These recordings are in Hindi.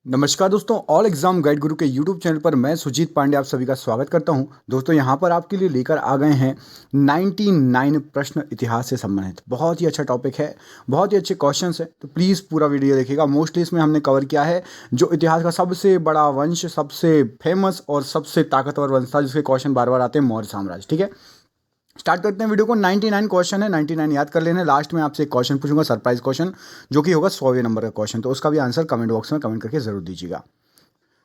नमस्कार दोस्तों, ऑल एग्जाम गाइड गुरु के यूट्यूब चैनल पर मैं सुजीत पांडे आप सभी का स्वागत करता हूं। दोस्तों यहां पर आपके लिए लेकर आ गए हैं 99 प्रश्न इतिहास से संबंधित। बहुत ही अच्छा टॉपिक है, बहुत ही अच्छे क्वेश्चंस हैं, तो प्लीज़ पूरा वीडियो देखिएगा। मोस्टली इसमें हमने कवर किया है जो इतिहास का सबसे बड़ा वंश, सबसे फेमस और सबसे ताकतवर वंश था जिसके क्वेश्चन बार बार आते हैं, मौर्य साम्राज्य। ठीक है, स्टार्ट करते हैं वीडियो को। 99 क्वेश्चन है, 99 याद कर लेना। लास्ट में आपसे एक क्वेश्चन पूछूंगा, सरप्राइज क्वेश्चन, जो कि होगा 100वें नंबर का क्वेश्चन, तो उसका भी आंसर कमेंट बॉक्स में कमेंट करके जरूर दीजिएगा।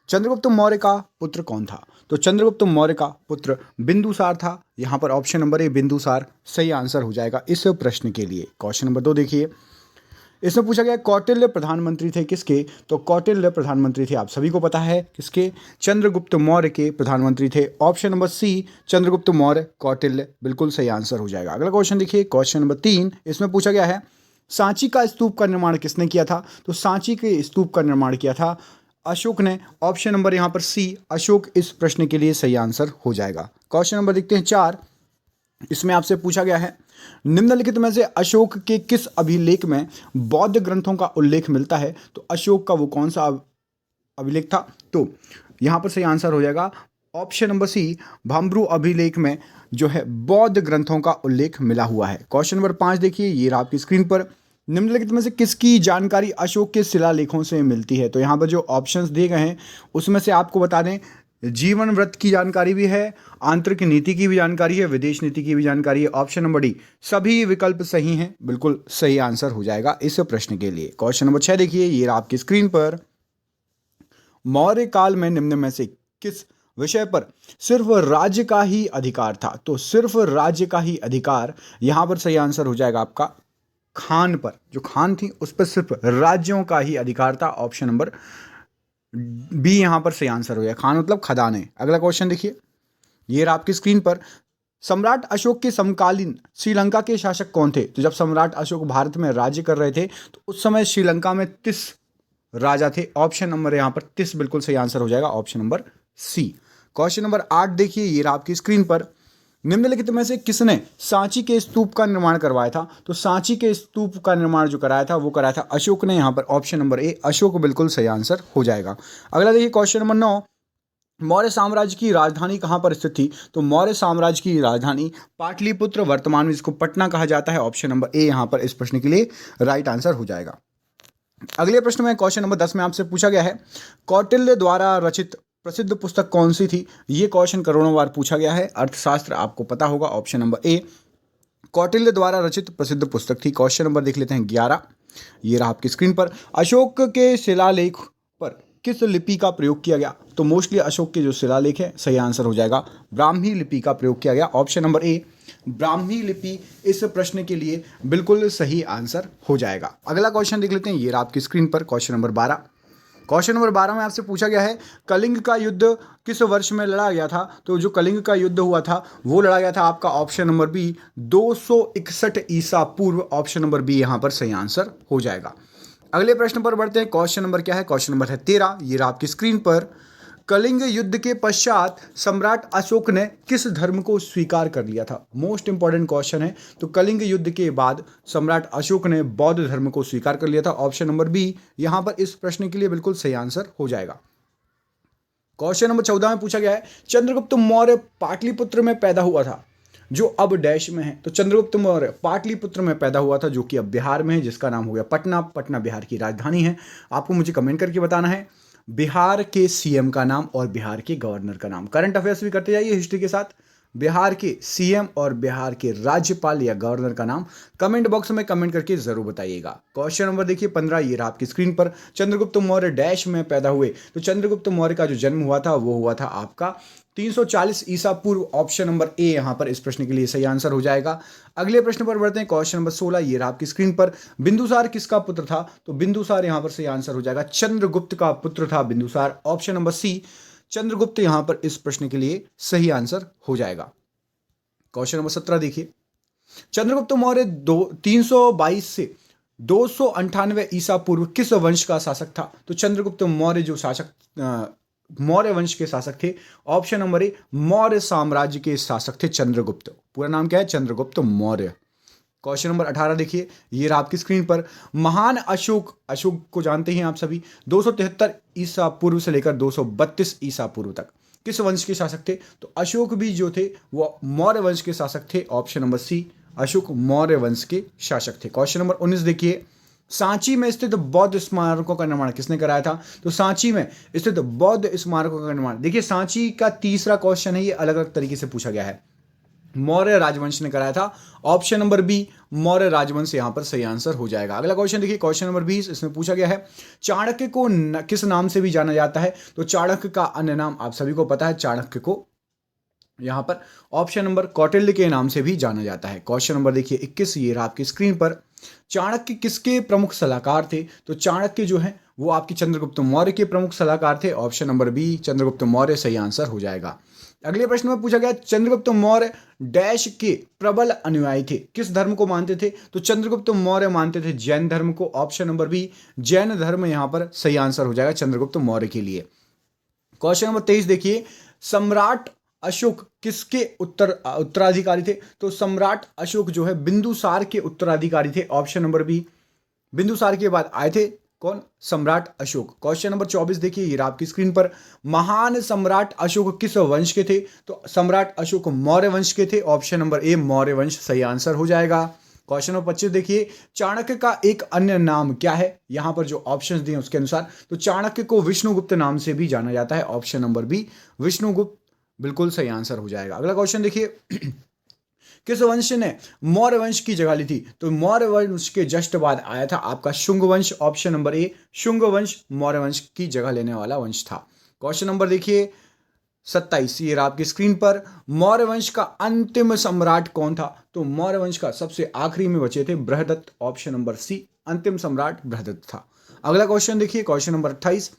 चंद्रगुप्त मौर्य का पुत्र कौन था? तो चंद्रगुप्त मौर्य का पुत्र बिंदुसार था। यहां पर ऑप्शन नंबर ए बिंदुसार सही आंसर हो जाएगा इस प्रश्न के लिए। क्वेश्चन नंबर 2 देखिए, इसमें पूछा गया कौटिल्य प्रधानमंत्री थे किसके? तो कौटिल्य प्रधानमंत्री थे, आप सभी को पता है किसके, चंद्रगुप्त मौर्य के प्रधानमंत्री थे। Option number C Chandragupta Maurya Kautilya बिल्कुल सही आंसर हो जाएगा। अगला क्वेश्चन देखिए, क्वेश्चन नंबर 3, इसमें पूछा गया है सांची का स्तूप का निर्माण किसने किया था? तो सांची के स्तूप का निर्माण किया था अशोक ने। ऑप्शन नंबर यहां पर सी अशोक इस प्रश्न के लिए सही आंसर हो जाएगा। क्वेश्चन नंबर देखते हैं 4, इसमें आपसे पूछा गया है निम्नलिखित में से अशोक के किस अभिलेख में बौद्ध ग्रंथों का उल्लेख मिलता है? तो अशोक का वो कौन सा अभिलेख था? तो यहां पर सही आंसर हो जाएगा ऑप्शन नंबर सी, भाम्रू अभिलेख में जो है बौद्ध ग्रंथों का उल्लेख मिला हुआ है। क्वेश्चन नंबर 5 देखिए, ये रहा आपकी स्क्रीन पर, निम्नलिखित में से किसकी जानकारी अशोक के शिलालेखों से मिलती है? तो यहाँ पर जो ऑप्शंस दिए गए हैं उसमें से आपको बता दें, जीवन व्रत की जानकारी भी है, आंतरिक नीति की भी जानकारी है, विदेश नीति की भी जानकारी है। ऑप्शन नंबर डी सभी विकल्प सही हैं, बिल्कुल सही आंसर हो जाएगा इस प्रश्न के लिए। क्वेश्चन नंबर 6 देखिए, ये रहा आपकी स्क्रीन पर, मौर्य काल में निम्न में से किस विषय पर सिर्फ राज्य का ही अधिकार था? तो सिर्फ राज्य का ही अधिकार, यहां पर सही आंसर हो जाएगा आपका खान पर, जो खान थी उस पर सिर्फ राज्यों का ही अधिकार था। ऑप्शन नंबर बी यहां पर सही आंसर हो जाएगा, खान मतलब खदाने। अगला क्वेश्चन देखिए, ये रहा आपकी स्क्रीन पर, सम्राट अशोक के समकालीन श्रीलंका के शासक कौन थे? तो जब सम्राट अशोक भारत में राज्य कर रहे थे तो उस समय श्रीलंका में 30 राजा थे। ऑप्शन नंबर यहां पर 30 बिल्कुल सही आंसर हो जाएगा, option number C. Question number 8 देखिए, ये रहा आपकी स्क्रीन पर, निम्नलिखित में से किसने सांची के स्तूप का निर्माण करवाया था? तो सांची के स्तूप का निर्माण जो कराया था वो कराया था अशोक ने। यहां पर ऑप्शन नंबर ए अशोक बिल्कुल सही आंसर हो जाएगा। अगला देखिए, क्वेश्चन नंबर 9, मौर्य साम्राज्य की राजधानी कहां पर स्थित थी? तो मौर्य साम्राज्य की राजधानी पाटलिपुत्र, वर्तमान में इसको पटना कहा जाता है। ऑप्शन नंबर ए यहां पर इस प्रश्न के लिए राइट आंसर हो जाएगा। अगले प्रश्न में क्वेश्चन नंबर 10 में आपसे पूछा गया है कौटिल्य द्वारा रचित प्रसिद्ध पुस्तक कौन सी थी? ये क्वेश्चन करोड़ों बार पूछा गया है, अर्थशास्त्र आपको पता होगा। ऑप्शन नंबर ए कौटिल्य द्वारा रचित प्रसिद्ध पुस्तक थी। क्वेश्चन नंबर देख लेते हैं 11, ये रहा आपकी स्क्रीन पर, अशोक के शिलालेख पर किस लिपि का प्रयोग किया गया? तो मोस्टली अशोक के जो शिलालेख है सही आंसर हो जाएगा ब्राह्मी लिपि का प्रयोग किया गया। ऑप्शन नंबर ए ब्राह्मी लिपि इस प्रश्न के लिए बिल्कुल सही आंसर हो जाएगा। अगला क्वेश्चन देख लेते हैं, ये रहा आपकी स्क्रीन पर, क्वेश्चन नंबर 12। क्वेश्चन नंबर 12 में आपसे पूछा गया है कलिंग का युद्ध किस वर्ष में लड़ा गया था? तो जो कलिंग का युद्ध हुआ था वो लड़ा गया था आपका ऑप्शन नंबर बी 261 ईसा पूर्व। ऑप्शन नंबर बी यहां पर सही आंसर हो जाएगा। अगले प्रश्न पर बढ़ते हैं। क्वेश्चन नंबर क्या है? क्वेश्चन नंबर है 13, ये रहा आपकी स्क्रीन पर, कलिंग युद्ध के पश्चात सम्राट अशोक ने किस धर्म को स्वीकार कर लिया था? मोस्ट इंपॉर्टेंट क्वेश्चन है। तो कलिंग युद्ध के बाद सम्राट अशोक ने बौद्ध धर्म को स्वीकार कर लिया था। ऑप्शन नंबर बी यहां पर इस प्रश्न के लिए बिल्कुल सही आंसर हो जाएगा। क्वेश्चन नंबर 14 में पूछा गया है चंद्रगुप्त मौर्य पाटलिपुत्र में पैदा हुआ था, जो अब डैश में है। तो चंद्रगुप्त मौर्य पाटलिपुत्र में पैदा हुआ था, जो कि अब बिहार में है, जिसका नाम हो गया पटना। पटना बिहार की राजधानी है। आपको मुझे कमेंट करके बताना है बिहार के सीएम का नाम और बिहार के गवर्नर का नाम। करंट अफेयर्स भी करते जाइए हिस्ट्री के साथ। बिहार के सीएम और बिहार के राज्यपाल या गवर्नर का नाम कमेंट बॉक्स में कमेंट करके जरूर बताइएगा। क्वेश्चन नंबर देखिए 15, ये रहा आपकी स्क्रीन पर, चंद्रगुप्त मौर्य डैश में पैदा हुए। तो चंद्रगुप्त मौर्य का जो जन्म हुआ था वो हुआ था आपका 340 ईसा पूर्व। ऑप्शन नंबर ए यहां पर इस प्रश्न के लिए सही आंसर हो जाएगा। अगले प्रश्न पर बढ़ते हैं। क्वेश्चन नंबर 16, ये रहा आपकी स्क्रीन पर, बिंदुसार किसका पुत्र था? तो बिंदुसार यहां पर सही आंसर हो जाएगा, चंद्रगुप्त का पुत्र था Bindusara. Option number C Chandragupta यहां पर इस प्रश्न के लिए सही आंसर हो जाएगा। क्वेश्चन नंबर 17 देखिए, चंद्रगुप्त मौर्य 322 से 298 ईसा पूर्व किस वंश का शासक था? तो चंद्रगुप्त मौर्य जो शासक मौर्य वंश के शासक थे। ऑप्शन नंबर ए मौर्य साम्राज्य के शासक थे चंद्रगुप्त। पूरा नाम क्या है? चंद्रगुप्त मौर्य। क्वेश्चन नंबर 18 देखिए, ये रहा आपकी स्क्रीन पर। महान अशोक, अशोक को जानते हैं आप सभी, 273 ईसा पूर्व से लेकर 232 ईसा पूर्व तक किस वंश के शासक थे? तो अशोक भी जो थे वो मौर्य वंश के शासक थे। Option number C, Ashoka Maurya वंश के शासक थे। क्वेश्चन नंबर 19 देखिए, सांची में स्थित बौद्ध स्मारकों का निर्माण किसने कराया था? तो सांची में स्थित बौद्ध स्मारकों का निर्माण, देखिए सांची का तीसरा क्वेश्चन है, ये अलग अलग तरीके से पूछा गया है। मौर्य राजवंश ने कराया था। ऑप्शन नंबर बी, मौर्य राजवंश यहां पर सही आंसर हो जाएगा। अगला क्वेश्चन देखिए, क्वेश्चन नंबर 20, इसमें पूछा गया है चाणक्य को किस नाम से भी जाना जाता है? तो चाणक्य का अन्य नाम आप सभी को पता है, चाणक्य को यहां पर ऑप्शन नंबर कौटिल्य के नाम से भी जाना जाता है। क्वेश्चन नंबर देखिए 21, ये रहा आपकी स्क्रीन पर। चाणक्य किसके प्रमुख सलाहकार थे? तो चाणक्य जो है वो आपकी चंद्रगुप्त मौर्य के प्रमुख सलाहकार थे। Option number B, Chandragupta Maurya सही आंसर हो जाएगा। अगले प्रश्न में पूछा गया चंद्रगुप्त मौर्य डैश के प्रबल अनुयायी थे, किस धर्म को मानते थे? तो चंद्रगुप्त मौर्य मानते थे जैन धर्म को। ऑप्शन नंबर बी, जैन धर्म यहां पर सही आंसर हो जाएगा चंद्रगुप्त मौर्य के लिए। क्वेश्चन नंबर 23 देखिए, सम्राट अशोक किसके उत्तराधिकारी थे? तो सम्राट अशोक जो है बिंदुसार के उत्तराधिकारी थे। ऑप्शन नंबर बी, बिंदुसार के बाद आए थे कौन? सम्राट अशोक। क्वेश्चन नंबर 24 देखिए, ये आपकी स्क्रीन पर। महान सम्राट अशोक किस वंश के थे? तो सम्राट अशोक मौर्य वंश के थे। ऑप्शन नंबर ए, मौर्य वंश सही आंसर हो जाएगा। क्वेश्चन नंबर 25 देखिए, चाणक्य का एक अन्य नाम क्या है? यहां पर जो ऑप्शंस दिए उसके अनुसार, तो चाणक्य को विष्णुगुप्त नाम से भी जाना जाता है। ऑप्शन नंबर बी, विष्णुगुप्त बिल्कुल सही आंसर हो जाएगा। अगला क्वेश्चन देखिए, किस वंश ने मौर्य वंश की जगह ली थी? तो मौर्य वंश के जस्ट बाद आया था आपका शुंग वंश। ऑप्शन नंबर ए, शुंग वंश मौर्य वंश की जगह लेने वाला वंश था। क्वेश्चन नंबर देखिए 27, ये आपकी स्क्रीन पर। मौर्य वंश का अंतिम सम्राट कौन था? तो मौर्य वंश का सबसे आखिरी में बचे थे बृहदत्त। ऑप्शन नंबर सी, अंतिम सम्राट बृहदत्त था। अगला क्वेश्चन देखिए, क्वेश्चन नंबर 28,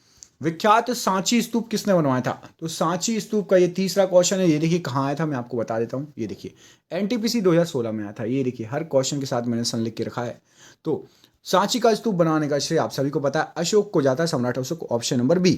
विख्यात सांची स्तूप किसने बनवाया था? तो सांची स्तूप का ये तीसरा क्वेश्चन है। ये देखिए कहाँ आया था, मैं आपको बता देता हूँ। ये देखिए एनटीपीसी 2016 में आया था। ये देखिए हर क्वेश्चन के साथ मैंने संलिख के रखा है। तो सांची का स्तूप बनाने का श्रेय आप सभी को पता है अशोक को जाता है, सम्राट Ashoka. Option number B.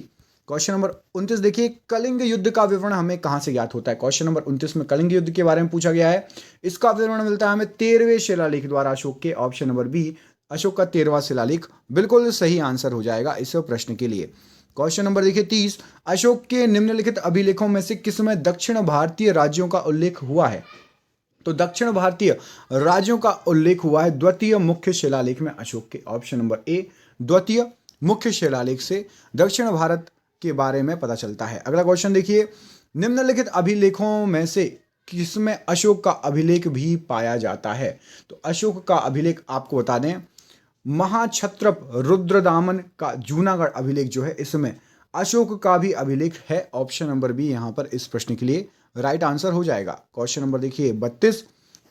Question number 29 देखिए, कलिंग युद्ध का विवरण हमें कहां से ज्ञात होता है? क्वेश्चन नंबर 29 में कलिंग युद्ध के बारे में पूछा गया है। इसका विवरण मिलता है हमें 13वें शिलालेख द्वारा अशोक के। ऑप्शन नंबर बी, अशोक का 13वां शिलालेख बिल्कुल सही आंसर हो जाएगा इस प्रश्न के लिए। क्वेश्चन नंबर देखिए 30, अशोक के निम्नलिखित अभिलेखों में से किसमें दक्षिण भारतीय राज्यों का उल्लेख हुआ है? तो दक्षिण भारतीय राज्यों का उल्लेख हुआ है द्वितीय मुख्य शिलालेख में अशोक के। ऑप्शन नंबर ए, द्वितीय मुख्य शिलालेख से दक्षिण भारत के बारे में पता चलता है। अगला क्वेश्चन देखिए, निम्नलिखित अभिलेखों में से किसमें अशोक का अभिलेख भी पाया जाता है? तो अशोक का अभिलेख आपको बता दें, महाक्षत्रप रुद्रदामन का जूनागढ़ अभिलेख जो है, इसमें अशोक का भी अभिलेख है। ऑप्शन नंबर बी यहां पर इस प्रश्न के लिए राइट आंसर हो जाएगा। क्वेश्चन नंबर देखिए 32,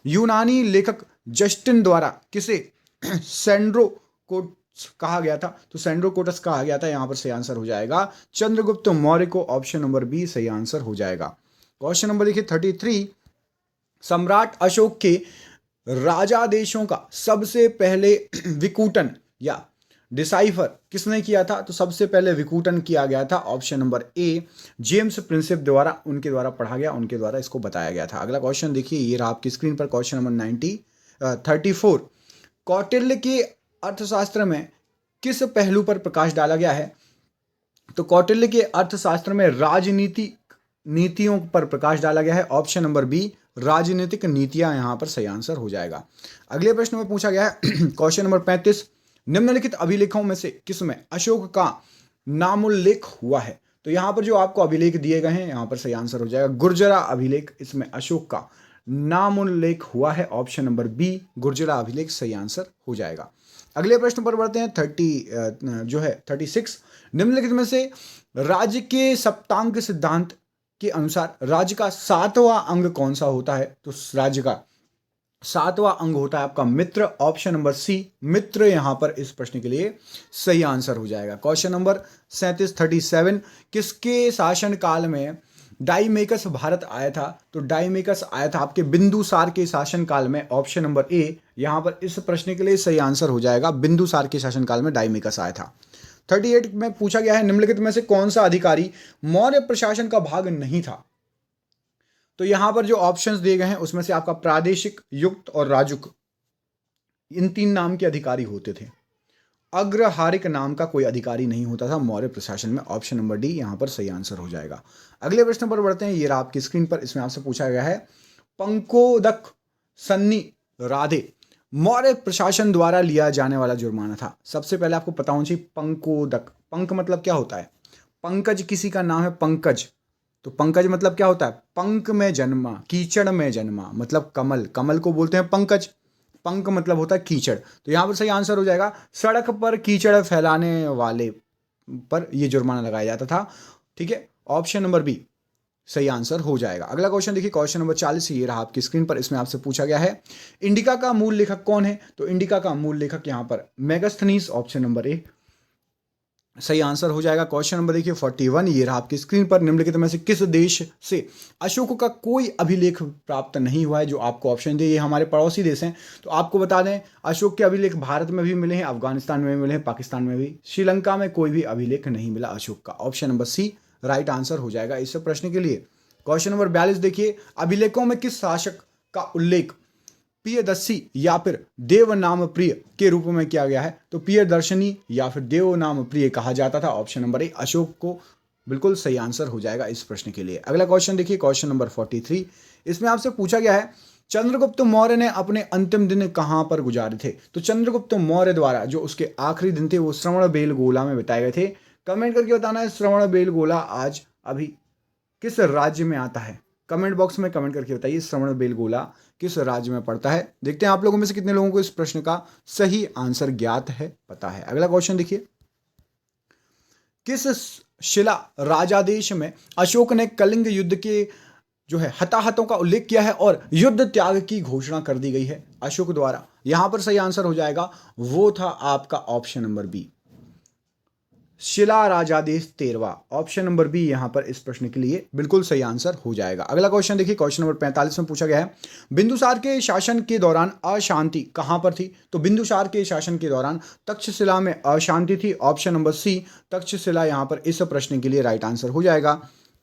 यूनानी लेखक जस्टिन द्वारा किसे सेंड्रोकोटस कहा गया था? तो सेंड्रोकोटस कहा गया था, यहां पर सही आंसर हो जाएगा चंद्रगुप्त मौर्य को। ऑप्शन नंबर बी सही आंसर हो जाएगा। क्वेश्चन नंबर देखिए 33, सम्राट अशोक के राजादेशों का सबसे पहले विकूटन या डिसाइफर किसने किया था? तो सबसे पहले विकूटन किया गया था। Option number A, James Prinsep द्वारा, उनके द्वारा पढ़ा गया, उनके द्वारा इसको बताया गया था। अगला क्वेश्चन देखिए, ये रहा आपकी स्क्रीन पर। क्वेश्चन नंबर 34, कौटिल्य के अर्थशास्त्र में किस पहलू पर प्रकाश डाला गया है? तो कौटिल्य के अर्थशास्त्र में राजनीति नीतियों पर प्रकाश डाला गया है। ऑप्शन नंबर बी, राजनीतिक नीतियां यहां पर सही आंसर हो जाएगा। अगले प्रश्न में पूछा गया है क्वेश्चन नंबर 35, निम्नलिखित अभिलेखों में से किसमें अशोक का नामोल्लेख हुआ है? तो यहां पर जो आपको अभिलेख दिए गए हैं यहां पर सही आंसर हो जाएगा गुर्जरा अभिलेख, इसमें अशोक का नामोल्लेख हुआ है। ऑप्शन नंबर बी, गुर्जरा अभिलेख सही आंसर हो जाएगा। अगले प्रश्न पर बढ़ते हैं 36, निम्नलिखित में से राज्य के सप्तांग सिद्धांत के अनुसार राज्य का 7वां अंग कौन सा होता है? तो राज्य का 7वां अंग होता है आपका मित्र। ऑप्शन नंबर सी, मित्र यहां पर इस प्रश्न के लिए सही आंसर हो जाएगा। क्वेश्चन नंबर 37, किसके शासन काल में डाइमेकस भारत आया था? तो डाइमेकस आया था आपके बिंदुसार के शासन काल में। ऑप्शन नंबर ए यहां पर इस प्रश्न के लिए सही आंसर हो जाएगा, बिंदुसार के शासन काल में डाइमेकस आया था। 38 में पूछा गया है, निम्नलिखित में से कौन सा अधिकारी मौर्य प्रशासन का भाग नहीं था? तो यहां पर जो ऑप्शंस दिए गए हैं उसमें से आपका प्रादेशिक, युक्त और राजुक इन 3 नाम के अधिकारी होते थे। अग्रहारिक नाम का कोई अधिकारी नहीं होता था मौर्य प्रशासन में। ऑप्शन नंबर डी यहाँ पर सही आंसर हो जाएगा। अगले प्रश्न पर बढ़ते हैं। ये रहा आपकी स्क्रीन पर, इसमें आपसे पूछा गया है पंकोदक सन्नी राधे मौर्य प्रशासन द्वारा लिया जाने वाला जुर्माना था। सबसे पहले आपको पता होना चाहिए पंकोदक, पंक मतलब क्या होता है? पंकज किसी का नाम है पंकज, तो पंकज मतलब क्या होता है? पंक में जन्मा, कीचड़ में जन्मा, मतलब कमल, कमल को बोलते हैं पंकज। पंक मतलब होता है कीचड़, तो यहां पर सही आंसर हो जाएगा सड़क पर कीचड़ फैलाने वाले पर यह जुर्माना लगाया जाता था। ठीक है, ऑप्शन नंबर बी सही आंसर हो जाएगा। अगला क्वेश्चन देखिए, क्वेश्चन नंबर 40 ये रहा आपकी स्क्रीन पर। इसमें आपसे पूछा गया है इंडिका का मूल लेखक कौन है? तो इंडिका का मूल लेखक यहां पर मेगास्थनीज, ऑप्शन नंबर ए सही आंसर हो जाएगा। क्वेश्चन नंबर देखिए 41 ये रहा आपकी स्क्रीन पर। निम्नलिखित में से किस देश से अशोक का कोई अभिलेख प्राप्त नहीं हुआ है? जो आपको ऑप्शन दे, ये हमारे पड़ोसी देश हैं, तो आपको बता दें अशोक के अभिलेख भारत में भी मिले हैं, अफगानिस्तान में मिले हैं, पाकिस्तान में भी, श्रीलंका में कोई भी अभिलेख नहीं मिला अशोक का। Option number C right answer हो जाएगा इस प्रश्न के लिए। क्वेश्चन नंबर 42 देखिए, अभिलेखों में किस शासक का उल्लेख प्रियदर्शी या फिर देव नाम प्रिय के रूप में किया गया है? तो प्रियदर्शनी या फिर देव नाम प्रिय कहा जाता था। ऑप्शन नंबर ए अशोक को बिल्कुल सही आंसर हो जाएगा इस प्रश्न के लिए। अगला क्वेश्चन देखिए, क्वेश्चन नंबर 43 इसमें आपसे पूछा गया है चंद्रगुप्त मौर्य ने अपने अंतिम दिन कहां पर गुजारे थे? तो चंद्रगुप्त मौर्य द्वारा जो उसके आखिरी दिन थे वो श्रवणबेलगोला में बिताए गए थे। कमेंट करके बताना है श्रवणबेलगोला आज अभी किस राज्य में आता है? कमेंट बॉक्स में कमेंट करके बताइए श्रवणबेलगोला किस राज्य में पड़ता है। देखते हैं आप लोगों में से कितने लोगों को इस प्रश्न का सही आंसर ज्ञात है, पता है। अगला क्वेश्चन देखिए, किस शिला राजादेश में अशोक ने कलिंग युद्ध के जो है हताहतों का उल्लेख किया है और युद्ध त्याग की घोषणा कर दी गई है अशोक द्वारा? यहां पर सही आंसर हो जाएगा, वो था आपका ऑप्शन नंबर बी शिला राजादेश 13। ऑप्शन नंबर बी यहां पर इस प्रश्न के लिए बिल्कुल सही आंसर हो जाएगा। अगला क्वेश्चन देखिए, क्वेश्चन नंबर 45 में पूछा गया है बिंदुसार के शासन के दौरान अशांति कहां पर थी? तो बिंदुसार के शासन के दौरान तक्षशिला में अशांति थी। ऑप्शन नंबर सी तक्षशिला यहां पर इस प्रश्न के लिए राइट आंसर हो जाएगा।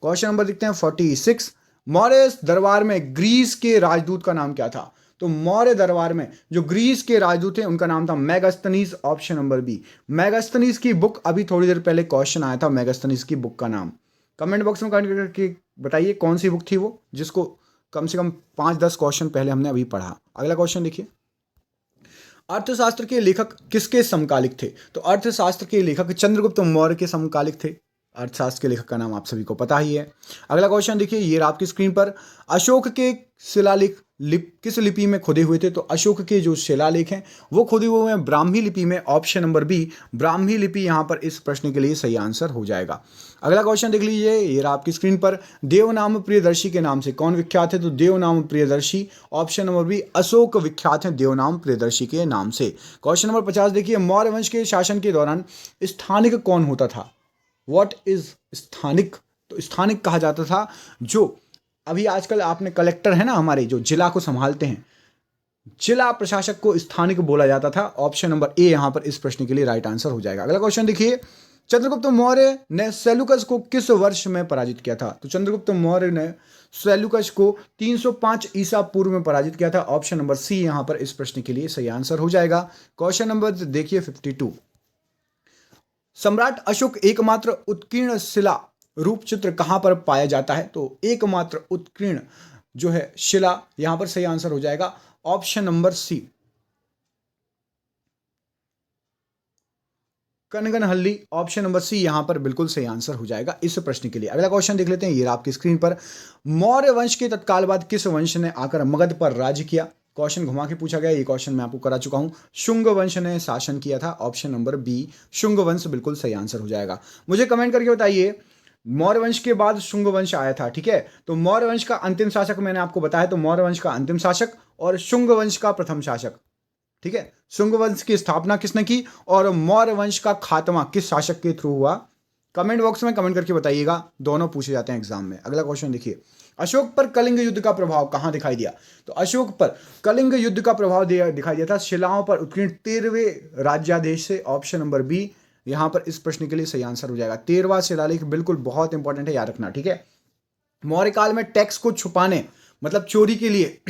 क्वेश्चन नंबर देखते हैं 46, मौर्य दरबार में ग्रीस के राजदूत का नाम क्या था? तो मौर्य दरबार में जो ग्रीस के राजदूत थे उनका नाम था Megasthenes. Option number B Megasthenes की बुक, अभी थोड़ी देर पहले क्वेश्चन आया था मेगास्थनीज की बुक का नाम। कमेंट बॉक्स में कमेंट करके बताइए कौन सी बुक थी वो, जिसको कम से कम 5-10 क्वेश्चन पहले हमने अभी पढ़ा। अगला क्वेश्चन देखिए, अर्थशास्त्र के लेखक किसके समकालिक थे? तो अर्थशास्त्र के लेखक चंद्रगुप्त मौर्य के समकालिक थे। अर्थशास्त्र के लेखक का नाम आप सभी को पता ही है। अगला क्वेश्चन देखिए, ये आपकी स्क्रीन पर, अशोक के शिलालेख किस लिपि में खुदे हुए थे? तो अशोक के जो शिलालेख हैं वो खुदे हुए हैं ब्राह्मी लिपि में। ऑप्शन नंबर बी ब्राह्मी लिपि यहां पर इस प्रश्न के लिए सही आंसर हो जाएगा। अगला क्वेश्चन देख लीजिए, ये रहा आपकी स्क्रीन पर, देवनाम प्रियदर्शी के नाम से कौन विख्यात है? तो Devanam Priyadarshi, option number B Ashoka विख्यात है देवनाम प्रियदर्शी के नाम से। क्वेश्चन नंबर 50 देखिए, मौर्य वंश के शासन के दौरान स्थानिक कौन होता था? व्हाट इज स्थानिक? तो स्थानिक कहा जाता था जो अभी आजकल आपने कलेक्टर है ना हमारे, जो जिला को संभालते हैं, जिला प्रशासक को स्थानिक बोला जाता था। ऑप्शन नंबर ए यहां पर इस प्रश्न के लिए राइट आंसर हो जाएगा। अगला क्वेश्चन देखिए, चंद्रगुप्त मौर्य ने सेल्यूकस को किस वर्ष में पराजित किया था? तो चंद्रगुप्त मौर्य ने सेल्यूकस को 305 ईसा पूर्व में पराजित किया था। ऑप्शन नंबर सी यहां पर इस प्रश्न के लिए सही आंसर हो जाएगा। क्वेश्चन नंबर देखिए 52, सम्राट अशोक एकमात्र उत्कीर्ण शिला रूप चित्र कहां पर पाया जाता है? तो एकमात्र उत्कीर्ण जो है शिला, यहां पर सही आंसर हो जाएगा option number C Kanaganahalli. Option number C यहां पर बिल्कुल सही आंसर हो जाएगा इस प्रश्न के लिए। अगला क्वेश्चन देख लेते हैं, ये आपकी स्क्रीन पर, मौर्य वंश के तत्काल बाद किस वंश ने आकर मगध पर राज्य किया? क्वेश्चन घुमा के पूछा गया, ये क्वेश्चन मैं आपको करा चुका हूं। शुंग वंश ने शासन किया था। ऑप्शन नंबर बी शुंग वंश बिल्कुल सही आंसर हो जाएगा। मुझे कमेंट करके बताइए, मौर्य वंश के बाद शुंग वंश आया था, ठीक है? तो मौर्य वंश का अंतिम शासक मैंने आपको बताया, तो मौर्य वंश का अंतिम शासक और शुंग वंश का प्रथम शासक, ठीक है? शुंग वंश की स्थापना किसने की और मौर्य वंश का खात्मा किस शासक के थ्रू हुआ? कमेंट बॉक्स में कमेंट करके बताइएगा, दोनों पूछे जाते हैं एग्जाम में। अगला क्वेश्चन देखिए, अशोक पर कलिंग युद्ध का प्रभाव कहां दिखाई दिया? तो अशोक पर कलिंग युद्ध का प्रभाव दिखाई दिया था शिलाओं पर उत्कीर्ण 13वें राज्यादेश से। ऑप्शन नंबर बी यहां पर इस प्रश्न के लिए सही आंसर हो जाएगा। 13वां शिलालेख बिल्कुल बहुत इंपॉर्टेंट है, याद रखना, ठीक है? मौर्य काल में टैक्स को छुपाने मतलब चोरी के लिए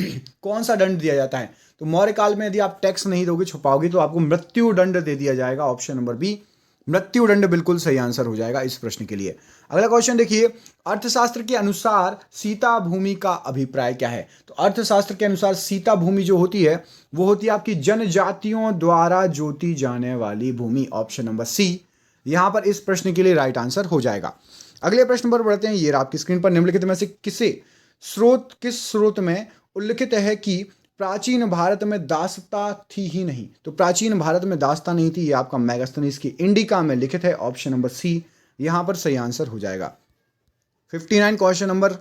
कौन सा दंड दिया जाता है? तो मौर्य काल में यदि आप टैक्स नहीं दोगे, छुपाओगे, तो आपको मृत्यु दंड दे दिया जाएगा। ऑप्शन नंबर बी, मृत्यु दंड बिल्कुल सही आंसर हो जाएगा इस प्रश्न के लिए। अगला क्वेश्चन देखिए, अर्थशास्त्र के अनुसार सीता भूमि का अभिप्राय क्या है? तो अर्थशास्त्र के अनुसार सीता भूमि जो होती है वो होती है आपकी जनजातियों द्वारा जोती जाने वाली भूमि। ऑप्शन नंबर सी यहां पर इस प्रश्न के लिए राइट आंसर हो जाएगा। अगले प्रश्न पर बढ़ते हैं। ये आपकी स्क्रीन पर निम्नलिखित में से किस स्रोत में उल्लिखित है कि प्राचीन भारत में दासता थी ही नहीं? तो प्राचीन भारत में दासता नहीं थी, ये आपका मेगास्थनीज की इंडिका में लिखित है। ऑप्शन नंबर सी यहां पर सही आंसर हो जाएगा। 59 क्वेश्चन नंबर,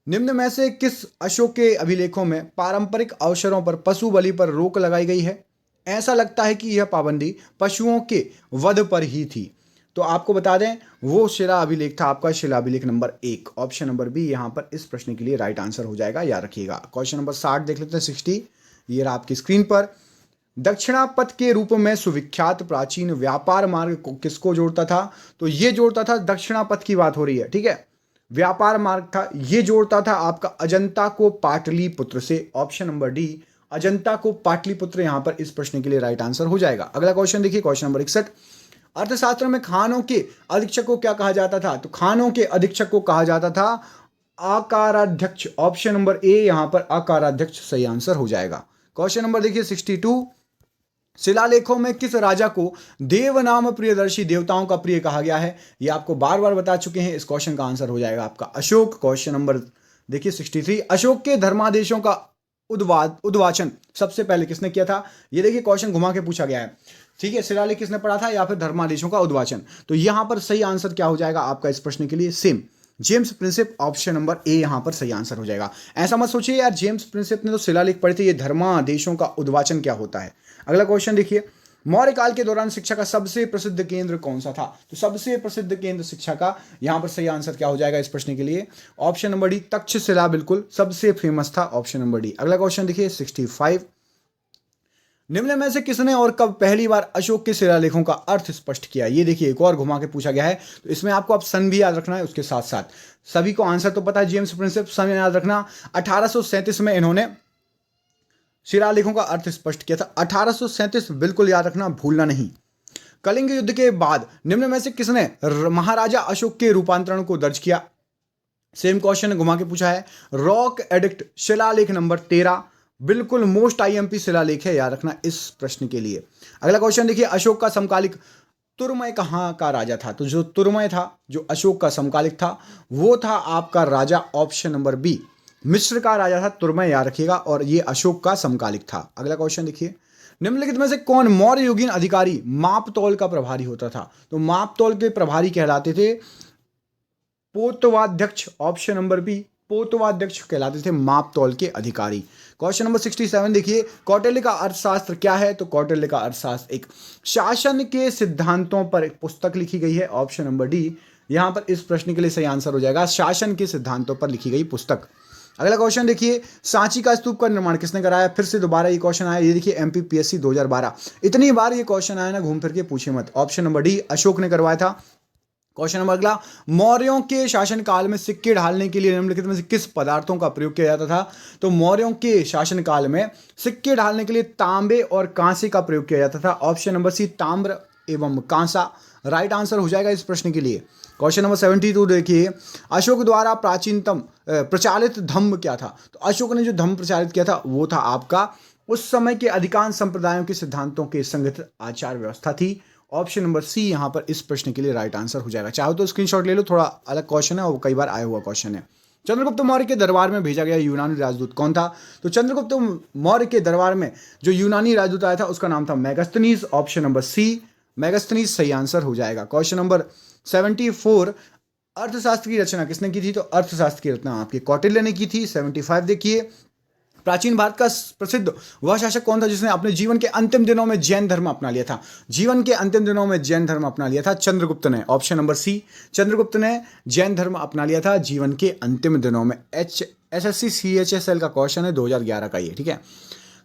निम्न में से किस अशोक के अभिलेखों में पारंपरिक अवसरों पर पशु बलि पर रोक लगाई गई है? ऐसा लगता है कि यह पाबंदी पशुओं के वध पर ही थी। तो आपको बता दें वो शिला अभिलेख था आपका शिला अभिलेख नंबर 1। ऑप्शन नंबर बी यहां पर इस प्रश्न के लिए राइट आंसर हो जाएगा, याद रखिएगा। क्वेश्चन नंबर 60 देख लेते हैं। 60 ये रहा आपकी स्क्रीन पर। दक्षिणापथ के रूप में सुविख्यात प्राचीन व्यापार मार्ग को किसको जोड़ता था? तो ये जोड़ता था, दक्षिणापथ की बात हो रही है, ठीक है, व्यापार मार्ग था, ये जोड़ता था आपका अजंता को पाटलिपुत्र से। ऑप्शन नंबर डी, अजंता को पाटलिपुत्र यहां पर इस प्रश्न के लिए राइट आंसर हो जाएगा। अगला क्वेश्चन देखिए, क्वेश्चन नंबर 61, अर्थशास्त्र में खानों के अधीक्षक को क्या कहा जाता था? तो खानों के अधीक्षक को कहा जाता था आकाराध्यक्ष। ऑप्शन नंबर ए यहां पर आकाराध्यक्ष सही आंसर हो जाएगा। क्वेश्चन नंबर देखिए 62, शिलालेखों में किस राजा को देव नाम प्रियदर्शी देवताओं का प्रिय कहा गया है? ये आपको बार बार बता चुके हैं। इस क्वेश्चन का आंसर हो जाएगा आपका अशोक। क्वेश्चन नंबर देखिए 63, अशोक के धर्मादेशों का उद्वाचन सबसे पहले किसने किया था? ये देखिए क्वेश्चन घुमा के पूछा गया है, ठीक है, शिलालेख किसने पढ़ा था या फिर धर्मादेशों का उद्वाचन। तो यहां पर सही आंसर क्या हो जाएगा आपका इस प्रश्न के लिए? Same, James Prinsep. Option number A यहां पर सही आंसर हो जाएगा। ऐसा मत सोचिए यार जेम्स प्रिंसिप ने तो शिलालेख पढ़े थे, ये धर्मादेशों का उद्वाचन क्या होता है। अगला क्वेश्चन देखिए, मौर्य काल के दौरान शिक्षा का सबसे प्रसिद्ध केंद्र कौन सा था? तो सबसे प्रसिद्ध केंद्र शिक्षा का यहां पर सही आंसर क्या हो जाएगा इस प्रश्न के लिए? ऑप्शन नंबर डी, तक्षशिला बिल्कुल सबसे फेमस था। Option number D. अगला क्वेश्चन देखिए 65, निम्न में से किसने और कब पहली बार अशोक के शिलालेखों का अर्थ स्पष्ट किया? ये देखिए एक और घुमा के पूछा गया है, तो इसमें आपको अब सन भी याद रखना है, उसके साथ साथ सभी को आंसर तो पता है, जेम्स प्रिंसिप, सन याद रखना। 1837 में इन्होंने शिलालेखों का अर्थ स्पष्ट किया था। 1837 बिल्कुल याद रखना, भूलना नहीं। कलिंग युद्ध के बाद निम्न में से किसने महाराजा अशोक के रूपांतरण को दर्ज किया? सेम क्वेश्चन घुमा के पूछा है। रॉक एडिक्ट शिलालेख नंबर 13 बिल्कुल मोस्ट आईएमपी शिलालेख है, याद रखना इस प्रश्न के लिए। अगला क्वेश्चन देखिए, अशोक का समकालिक तुर्मय कहां का राजा था? तो जो तुर्मय था, जो अशोक का समकालिक था, वो था आपका राजा ऑप्शन नंबर बी, मिस्र का राजा था तुर्मय, याद रखिएगा, और ये अशोक का समकालिक था। अगला क्वेश्चन देखिए, निम्नलिखित में से कौन मौर्य युगीन अधिकारी मापतौल का प्रभारी होता था? तो मापतौल के प्रभारी कहलाते थे पोतवाध्यक्ष। ऑप्शन नंबर बी, पोतवाध्यक्ष कहलाते थे मापतौल के अधिकारी। क्वेश्चन नंबर 67 देखिए, कौटिल्य का अर्थशास्त्र क्या है? तो कौटिल्य का अर्थशास्त्र एक शासन के सिद्धांतों पर एक पुस्तक लिखी गई है। ऑप्शन नंबर डी यहां पर इस प्रश्न के लिए सही आंसर हो जाएगा, शासन के सिद्धांतों पर लिखी गई पुस्तक। अगला क्वेश्चन देखिए, सांची का स्तूप का निर्माण किसने कराया? फिर से दोबारा ये क्वेश्चन आया, ये देखिए एमपीपीएससी 2012, इतनी बार ये क्वेश्चन आया ना, घूम फिर के पूछे मत। ऑप्शन नंबर डी, अशोक ने करवाया था। क्वेश्चन नंबर अगला, मौर्यों के शासनकाल में सिक्के ढालने के लिए निम्नलिखित में से किस पदार्थों का प्रयोग किया जाता था? तो मौर्यों के शासनकाल में सिक्के ढालने के लिए तांबे और कांसे का प्रयोग किया जाता था। ऑप्शन नंबर सी, ताम्र एवं कांसा राइट आंसर हो जाएगा इस प्रश्न के लिए। क्वेश्चन नंबर 72 देखिए, अशोक द्वारा प्राचीनतम प्रचालित धम्म क्या था? तो अशोक ने जो धम्म प्रचारित किया था वो था आपका उस समय के अधिकांश संप्रदायों के सिद्धांतों के संगठित आचार व्यवस्था थी। ऑप्शन नंबर सी यहां पर इस प्रश्न के लिए राइट आंसर हो जाएगा। चाहो तो स्क्रीनशॉट ले लो, थोड़ा अलग क्वेश्चन है और कई बार आया हुआ क्वेश्चन है। चंद्रगुप्त मौर्य के दरबार में भेजा गया यूनानी राजदूत कौन था? तो चंद्रगुप्त मौर्य के दरबार में जो यूनानी राजदूत आया था उसका नाम था Megasthenes. Option number C, Megasthenes सही आंसर हो जाएगा। क्वेश्चन नंबर 74, अर्थशास्त्र की रचना किसने की थी? तो अर्थशास्त्र की रचना आपके कौटिल्य ने की थी। 75 देखिए, प्राचीन भारत का प्रसिद्ध वह शासक कौन था जिसने अपने जीवन के अंतिम दिनों में जैन धर्म अपना लिया था? जीवन के अंतिम दिनों में जैन धर्म अपना लिया था चंद्रगुप्त ने। ऑप्शन नंबर सी, चंद्रगुप्त ने जैन धर्म अपना लिया था जीवन के अंतिम दिनों में। एसएससी CHSL का क्वेश्चन है 2011 का ये, ठीक है।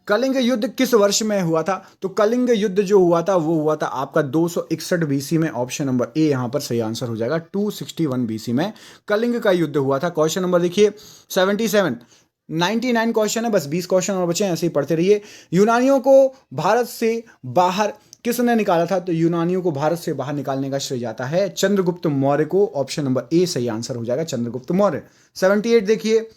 कलिंग युद्ध किस वर्ष में हुआ था? तो कलिंग युद्ध जो हुआ था वो हुआ था आपका 261 बीसी में। ऑप्शन नंबर ए यहां पर सही आंसर हो जाएगा। 261 बीसी में कलिंग का युद्ध हुआ था। क्वेश्चन नंबर देखिए 77। 99 क्वेश्चन है, बस 20 क्वेश्चन और बचे हैं, ऐसे ही पढ़ते रहिए। यूनानियों को भारत से बाहर किसने निकाला था? तो यूनानियों को भारत से बाहर निकालने का श्रेय जाता है चंद्रगुप्त मौर्य को। ऑप्शन नंबर ए सही आंसर हो जाएगा, चंद्रगुप्त मौर्य। 78 देखिए,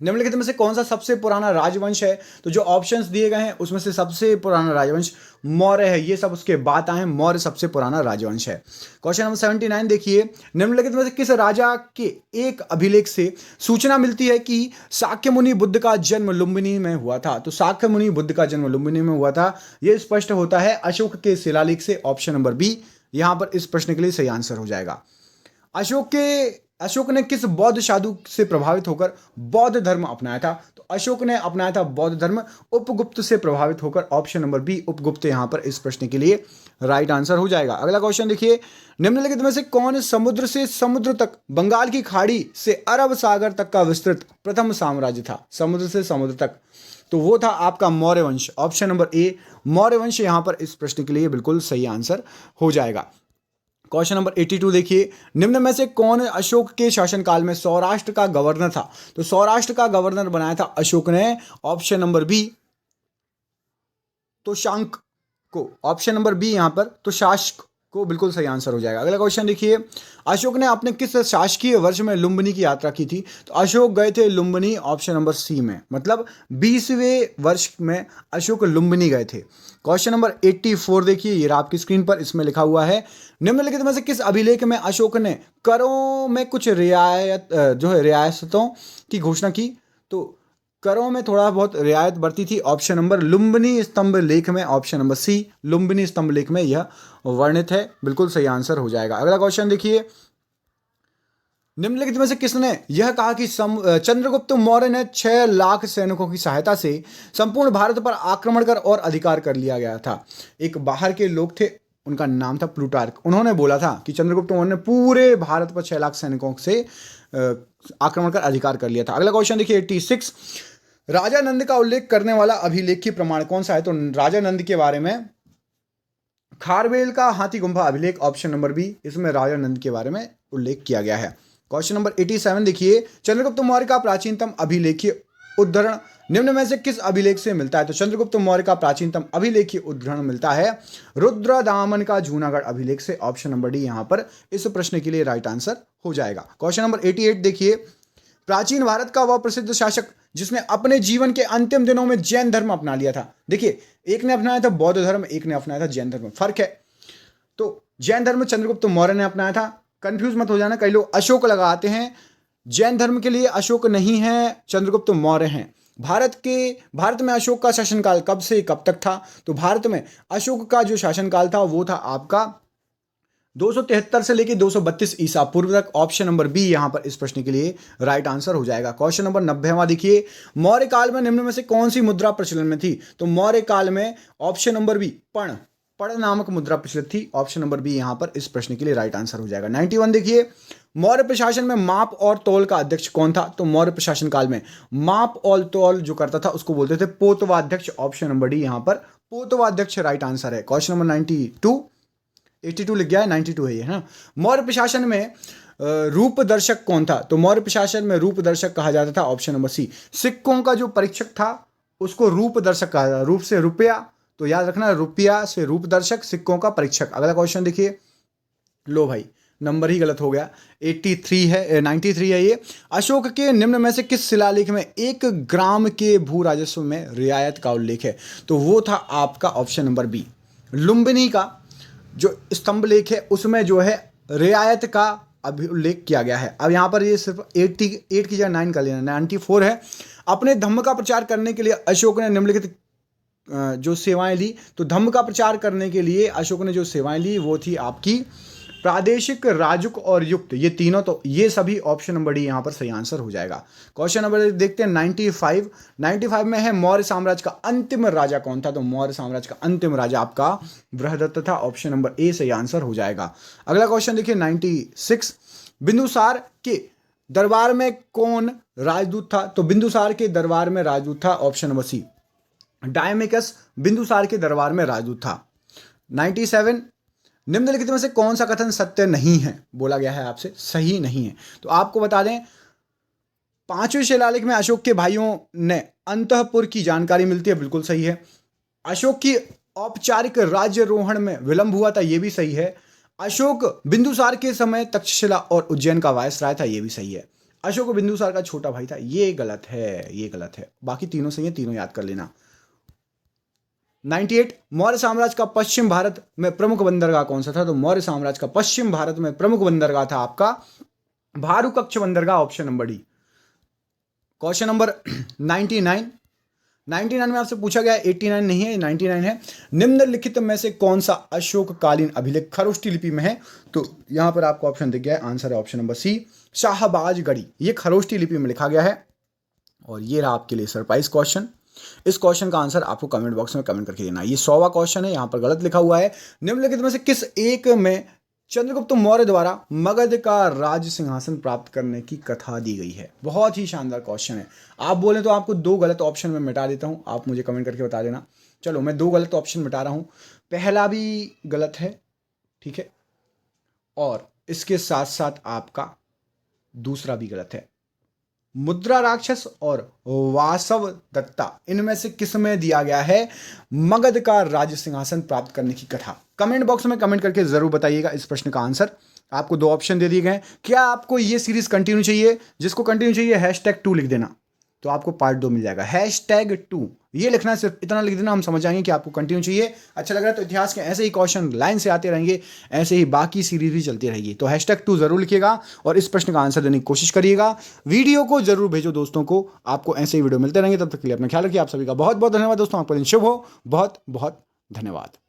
निम्नलिखित में से कौन सा सबसे पुराना राजवंश है? तो जो ऑप्शंस दिए गए हैं उसमें से सबसे पुराना राजवंश मौर्य है। ये सब उसके बाद आए हैं, मौर्य सबसे पुराना राजवंश है। क्वेश्चन नंबर 79 देखिए, निम्नलिखित में से किस राजा के एक अभिलेख से सूचना मिलती है कि शाक्य मुनि बुद्ध का जन्म लुम्बिनी में हुआ था? तो शाक्य मुनि बुद्ध का जन्म लुम्बिनी में हुआ था, यह स्पष्ट होता है अशोक के शिलालेख से। ऑप्शन नंबर बी यहां पर इस प्रश्न के लिए सही आंसर हो जाएगा। अशोक ने किस बौद्ध साधु से प्रभावित होकर बौद्ध धर्म अपनाया था? तो अशोक ने अपनाया था बौद्ध धर्म उपगुप्त से प्रभावित होकर। ऑप्शन नंबर बी उपगुप्त यहां पर इस प्रश्न के लिए राइट आंसर हो जाएगा। अगला क्वेश्चन देखिए, निम्नलिखित में से कौन समुद्र से समुद्र तक बंगाल की खाड़ी से अरब सागर तक का विस्तृत प्रथम साम्राज्य था? समुद्र से समुद्र तक, तो वो था आपका मौर्य वंश। ऑप्शन नंबर ए मौर्य वंश यहां पर इस प्रश्न के लिए बिल्कुल सही आंसर हो जाएगा। क्वेश्चन नंबर 82 देखिए, निम्न में से कौन अशोक के शासनकाल में सौराष्ट्र का गवर्नर था? तो सौराष्ट्र का गवर्नर बनाया था अशोक ने। ऑप्शन नंबर बी तोशांक को। ऑप्शन नंबर बी यहां पर तोशास्क को बिल्कुल सही आंसर हो जाएगा। अगला क्वेश्चन देखिए, अशोक ने अपने किस शासकीय वर्ष में लुम्बिनी की यात्रा की थी? तो अशोक गए थे लुम्बिनी ऑप्शन नंबर सी में, मतलब 20वें वर्ष में अशोक लुम्बिनी गए थे। क्वेश्चन नंबर 84 देखिए, ये आपकी स्क्रीन पर, इसमें लिखा हुआ है निम्नलिखित में से किस अभिलेख में अशोक ने करों में कुछ रियायतों की घोषणा की? तो करों में थोड़ा बहुत रियायत बरती थी। ऑप्शन नंबर लुम्बिनी स्तंभ लेख में। ऑप्शन नंबर सी लुम्बिनी स्तंभ लेख में यह वर्णित है, बिल्कुल सही आंसर हो जाएगा। अगला क्वेश्चन देखिए, निम्नलिखित में से किसने यह कहा कि चंद्रगुप्त मौर्य ने 6 लाख सैनिकों की सहायता से संपूर्ण भारत पर आक्रमण कर और अधिकार कर लिया गया था? एक बाहर के लोग थे, उनका नाम था प्लूटार्क। उन्होंने बोला था कि चंद्रगुप्त मौर्य ने पूरे भारत पर 6 लाख सैनिकों से आक्रमण कर अधिकार कर लिया था। अगला क्वेश्चन देखिए 86, राजा नंद का उल्लेख करने वाला अभिलेखीय प्रमाण कौन सा है? तो राजा नंद के बारे में खारवेल का हाथी गुम्फा अभिलेख। ऑप्शन नंबर बी, इसमें राजा नंद के बारे में उल्लेख किया गया है। क्वेश्चन नंबर 87 देखिए, चंद्रगुप्त मौर्य का प्राचीनतम अभिलेखीय उद्धरण निम्न में से किस अभिलेख से मिलता है? तो चंद्रगुप्त मौर्य का प्राचीनतम अभिलेखीय उद्धरण मिलता है रुद्रदामन का जूनागढ़ अभिलेख से। ऑप्शन नंबर डी यहां पर इस प्रश्न के लिए राइट आंसर हो जाएगा। क्वेश्चन नंबर 88 देखिए, प्राचीन भारत का वह प्रसिद्ध शासक जिसने अपने जीवन के अंतिम दिनों में जैन धर्म अपना लिया था? देखिए, एक ने अपनाया था बौद्ध धर्म, एक ने अपनाया था जैन धर्म, फर्क है। तो जैन धर्म चंद्रगुप्त मौर्य ने अपनाया था। कंफ्यूज मत हो जाना, कई लोग अशोक लगाते हैं, जैन धर्म के लिए अशोक नहीं है, चंद्रगुप्त मौर्य हैं। भारत में अशोक का शासनकाल कब से कब तक था? तो भारत में अशोक का जो शासनकाल था वो था आपका 273 से लेकर 232 ईसा पूर्व तक। ऑप्शन नंबर बी यहां पर इस प्रश्न के लिए राइट आंसर हो जाएगा। क्वेश्चन नंबर 90वां देखिए, मौर्य काल में निम्न में से कौन सी मुद्रा प्रचलन में थी? तो मौर्य काल में ऑप्शन नंबर बी पर्ण नामक मुद्रा प्रचलित थी। ऑप्शन नंबर बी यहां पर इस प्रश्न के लिए राइट आंसर हो जाएगा। 91 देखिए, मौर्य प्रशासन में माप और तौल का अध्यक्ष कौन था? तो मौर्य प्रशासन काल में माप और तौल जो करता था उसको बोलते थे पोतवाध्यक्ष। ऑप्शन नंबर डी यहां पर पोतवाध्यक्ष राइट आंसर है। क्वेश्चन नंबर 92, 82 लिख गया है, 92 है ये, है ना। मौर्य प्रशासन में रूप दर्शक कौन था? तो मौर्य प्रशासन में रूप दर्शक कहा जाता था। ऑप्शन नंबर सी, सिक्कों का जो परीक्षक था उसको रूप दर्शक कहा जाता। रूप से रुपया, तो याद रखना, रुपया से रूप दर्शक, सिक्कों का परीक्षक। अगला क्वेश्चन देखिए, लो भाई नंबर ही गलत हो गया, 93 है, 93 है ये। अशोक के निम्न में से किस शिलालेख में 1 ग्राम के भू राजस्व में रियायत का उल्लेख है? तो वो था आपका ऑप्शन नंबर बी, लुम्बिनी का जो स्तंभ लेख है उसमें जो है रियायत का अभिलेख किया गया है। अब यहाँ पर ये सिर्फ 88 की जगह 9 कर लेना, 94 है। अपने धम्म का प्रचार करने के लिए अशोक ने निम्नलिखित जो सेवाएं ली, तो धम्म का प्रचार करने के लिए अशोक ने जो सेवाएं ली वो थी आपकी प्रादेशिक, राजुक और युक्त, ये तीनों, तो ये सभी ऑप्शन नंबर डी यहां पर सही आंसर हो जाएगा। क्वेश्चन नंबर देखते हैं 95 में है मौर्य साम्राज्य का अंतिम राजा कौन था? तो मौर्य साम्राज्य का अंतिम राजा आपका बृहदत्त था। ऑप्शन नंबर ए सही आंसर हो जाएगा। अगला क्वेश्चन देखिए 96, बिंदुसार के दरबार में कौन राजदूत था? तो बिंदुसार के दरबार में राजदूत था ऑप्शन नंबर सी डायमेकस बिंदुसार के दरबार में राजदूत था। 97, निम्नलिखित में से कौन सा कथन सत्य नहीं है, बोला गया है आपसे, सही नहीं है। तो आपको बता दें, 5वें शिलालेख में अशोक के भाइयों ने अंतःपुर की जानकारी मिलती है, बिल्कुल सही है। अशोक की औपचारिक राज्यारोहण में विलंब हुआ था, यह भी सही है। अशोक बिंदुसार के समय तक्षशिला और उज्जैन का वायसराय था, यह भी सही है। अशोक बिंदुसार का छोटा भाई था, ये गलत है, ये गलत है। बाकी तीनों सही है, तीनों याद कर लेना। 98, मौर्य साम्राज्य का पश्चिम भारत में प्रमुख बंदरगाह कौन सा था? तो मौर्य साम्राज्य का पश्चिम भारत में प्रमुख बंदरगाह था आपका भारूकक्ष बंदरगाह, option number D. Question number 99 में आपसे पूछा गया, 89 नहीं है, 99 है। निम्नलिखित में से कौन सा अशोककालीन अभिलेख खरोष्टी लिपि में है? तो यहां पर आपको ऑप्शन दिख गया है, आंसर है ऑप्शन नंबर सी, शाहबाजगढ़ी। ये खरोष्टी लिपि में लिखा गया है। और ये रहा आपके लिए सरप्राइज क्वेश्चन। इस क्वेश्चन का आंसर आपको कमेंट बॉक्स में कमेंट करके देना। ये 100वां क्वेश्चन है, यहां पर गलत लिखा हुआ है। निम्नलिखित में से किस एक में चंद्रगुप्त मौर्य द्वारा मगध का राज सिंहासन प्राप्त करने की कथा दी गई है? बहुत ही शानदार क्वेश्चन है। आप बोले तो आपको 2 गलत ऑप्शन में मिटा देता हूं, आप मुझे कमेंट करके बता देना। चलो, मैं 2 गलत ऑप्शन मिटा रहा हूं। पहला भी गलत है, ठीक है, और इसके साथ साथ आपका दूसरा भी गलत है। मुद्रा राक्षस और वासव दत्ता, इनमें से किस में दिया गया है मगध का राज सिंहासन प्राप्त करने की कथा? कमेंट बॉक्स में कमेंट करके जरूर बताइएगा इस प्रश्न का आंसर। आपको 2 ऑप्शन दे दिए गए हैं। क्या आपको ये सीरीज कंटिन्यू चाहिए? जिसको कंटिन्यू चाहिए #2 लिख देना, तो आपको पार्ट 2 मिल जाएगा। #2 ये लिखना, सिर्फ इतना लिख देना, हम समझ जाएंगे कि आपको कंटिन्यू चाहिए। अच्छा लग रहा है तो इतिहास के ऐसे ही क्वेश्चन लाइन से आते रहेंगे, ऐसे ही बाकी सीरीज भी चलती रहेगी। तो #2 जरूर लिखिएगा और इस प्रश्न का आंसर देने की कोशिश करिएगा। वीडियो को जरूर भेजो दोस्तों को, आपको ऐसे ही वीडियो मिलते रहेंगे। तब तक के लिए अपना ख्याल रखिए। आप सभी का बहुत बहुत धन्यवाद दोस्तों, आपका दिन शुभ हो। बहुत बहुत धन्यवाद।